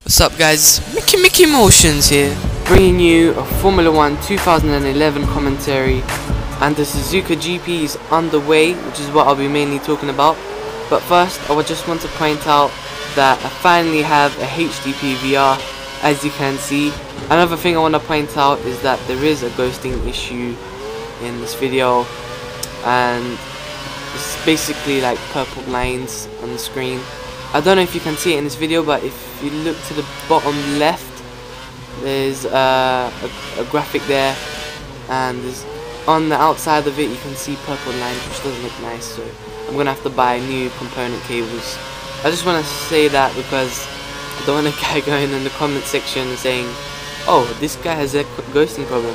What's up guys, Mickey Motions here, bringing you a Formula 1 2011 commentary, and the Suzuka GP is underway, which is what I'll be mainly talking about. But first, I would just want to point out that I finally have a HD PVR, as you can see. Another thing I want to point out is that there is a ghosting issue in this video, and it's basically like purple lines on the screen. I don't know if you can see it in this video, but if you look to the bottom left, there's a graphic there, and there's, on the outside of it you can see purple lines, which doesn't look nice, so I'm gonna have to buy new component cables. I just want to say that because I don't want a guy going in the comment section and saying, oh, this guy has a ghosting problem,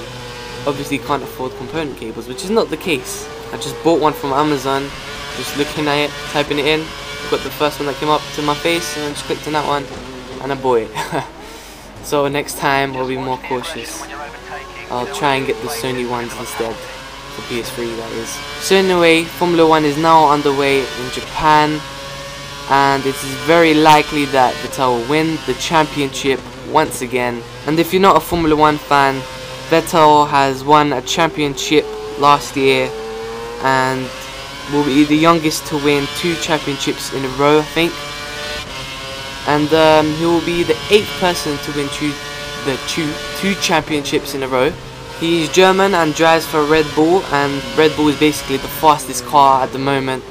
obviously can't afford component cables, which is not the case. I just bought one from Amazon, just looking at it, typing it in, got the first one that came up to my face, and I just clicked on that one and I bought it. So next time I'll be more cautious. I'll try and get the Sony ones instead, for PS3 that is. So anyway, Formula 1 is now underway in Japan, and it is very likely that Vettel will win the championship once again. And if you're not a Formula 1 fan, Vettel has won a championship last year and will be the youngest to win 2 championships in a row, I think. And he will be the 8th person to win two championships in a row. He's German and drives for Red Bull, and Red Bull is basically the fastest car at the moment,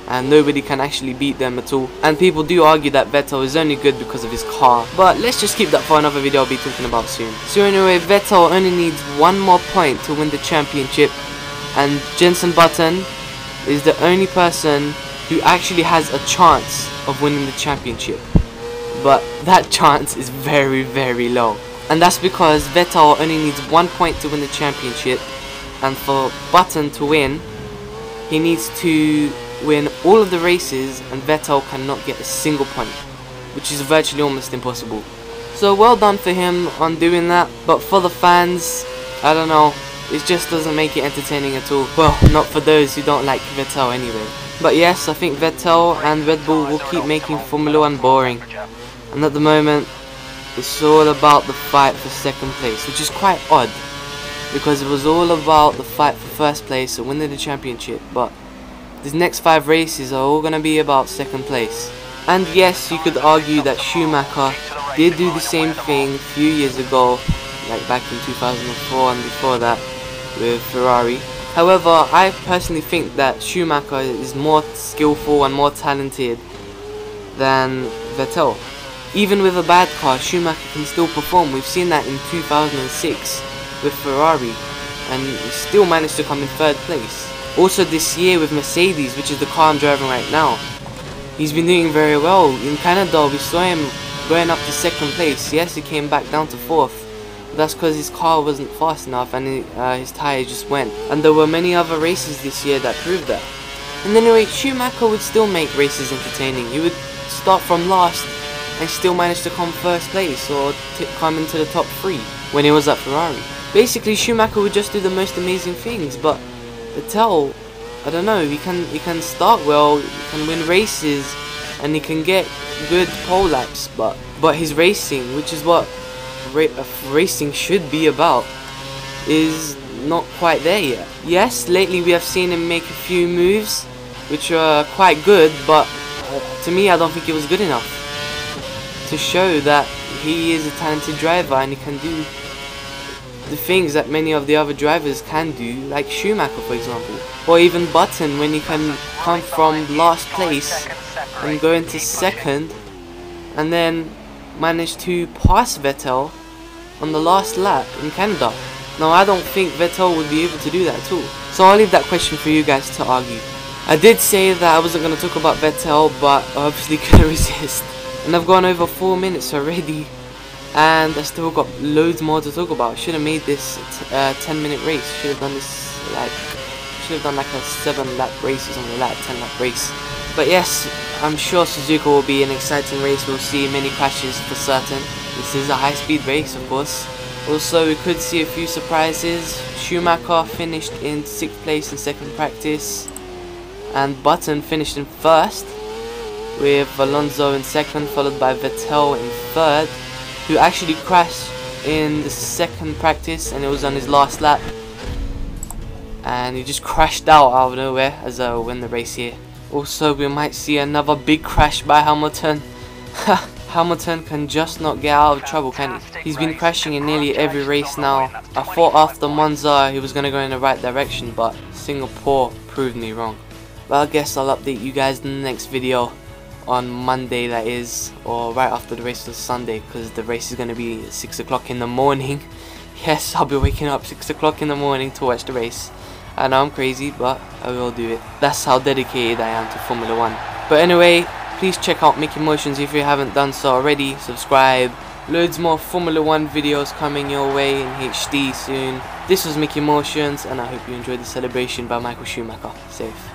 and nobody can actually beat them at all. And people do argue that Vettel is only good because of his car, but let's just keep that for another video I'll be talking about soon. So anyway, Vettel only needs 1 more point to win the championship, and Jenson Button is the only person who actually has a chance of winning the championship, but that chance is very, very low. And that's because Vettel only needs 1 point to win the championship, and for Button to win, he needs to win all of the races, and Vettel cannot get a single point, which is virtually almost impossible. So well done for him on doing that, but for the fans, I don't know, it just doesn't make it entertaining at all. Well, not for those who don't like Vettel anyway. But yes, I think Vettel and Red Bull will keep making Formula 1 boring. And at the moment, it's all about the fight for second place, which is quite odd, because it was all about the fight for first place and winning the championship, but these next 5 races are all going to be about second place. And yes, you could argue that Schumacher did do the same thing a few years ago, like back in 2004 and before that, with Ferrari. However, I personally think that Schumacher is more skillful and more talented than Vettel. Even with a bad car, Schumacher can still perform. We've seen that in 2006 with Ferrari, and he still managed to come in 3rd place. Also this year with Mercedes, which is the car I'm driving right now, he's been doing very well. In Canada, we saw him going up to 2nd place. Yes, he came back down to 4th. That's because his car wasn't fast enough, and his tyres just went. And there were many other races this year that proved that. And anyway, Schumacher would still make races entertaining. He would start from last and still manage to come 1st place, or come into the top 3 when he was at Ferrari. Basically, Schumacher would just do the most amazing things, but Vettel, I don't know, he can start well, he can win races, and he can get good pole laps, but his racing, which is what racing should be about, is not quite there yet. Yes, lately we have seen him make a few moves which are quite good, but to me I don't think it was good enough to show that he is a talented driver and he can do the things that many of the other drivers can do, like Schumacher for example, or even Button, when he can come from last place and go into 2nd and then manage to pass Vettel on the last lap in Canada. Now I don't think Vettel would be able to do that at all. So I'll leave that question for you guys to argue. I did say that I wasn't going to talk about Vettel, but I obviously couldn't resist. And I've gone over 4 minutes already, and I still got loads more to talk about. Should have made this a 10-minute race. Should have done this like a 7-lap race or something like that, 10-lap race. But yes, I'm sure Suzuka will be an exciting race. We'll see many crashes for certain. This is a high-speed race, of course. Also, we could see a few surprises. Schumacher finished in 6th place in 2nd practice, and Button finished in 1st. with Alonso in second, followed by Vettel in third, who actually crashed in the second practice, and it was on his last lap, and he just crashed out of nowhere as I win the race here. Also, we might see another big crash by Hamilton. Hamilton can just not get out of trouble, can he? He's been crashing in nearly every race now. I thought after Monza he was going to go in the right direction, but Singapore proved me wrong. But I guess I'll update you guys in the next video on Monday, that is, or right after the race on Sunday, because the race is going to be at 6 o'clock in the morning. Yes, I'll be waking up 6 o'clock in the morning to watch the race. I know I'm crazy, but I will do it. That's how dedicated I am to Formula 1. But anyway, please check out Mickey Motions if you haven't done so already. Subscribe. Loads more Formula 1 videos coming your way in HD soon. This was Mickey Motions, and I hope you enjoyed the celebration by Michael Schumacher. Safe.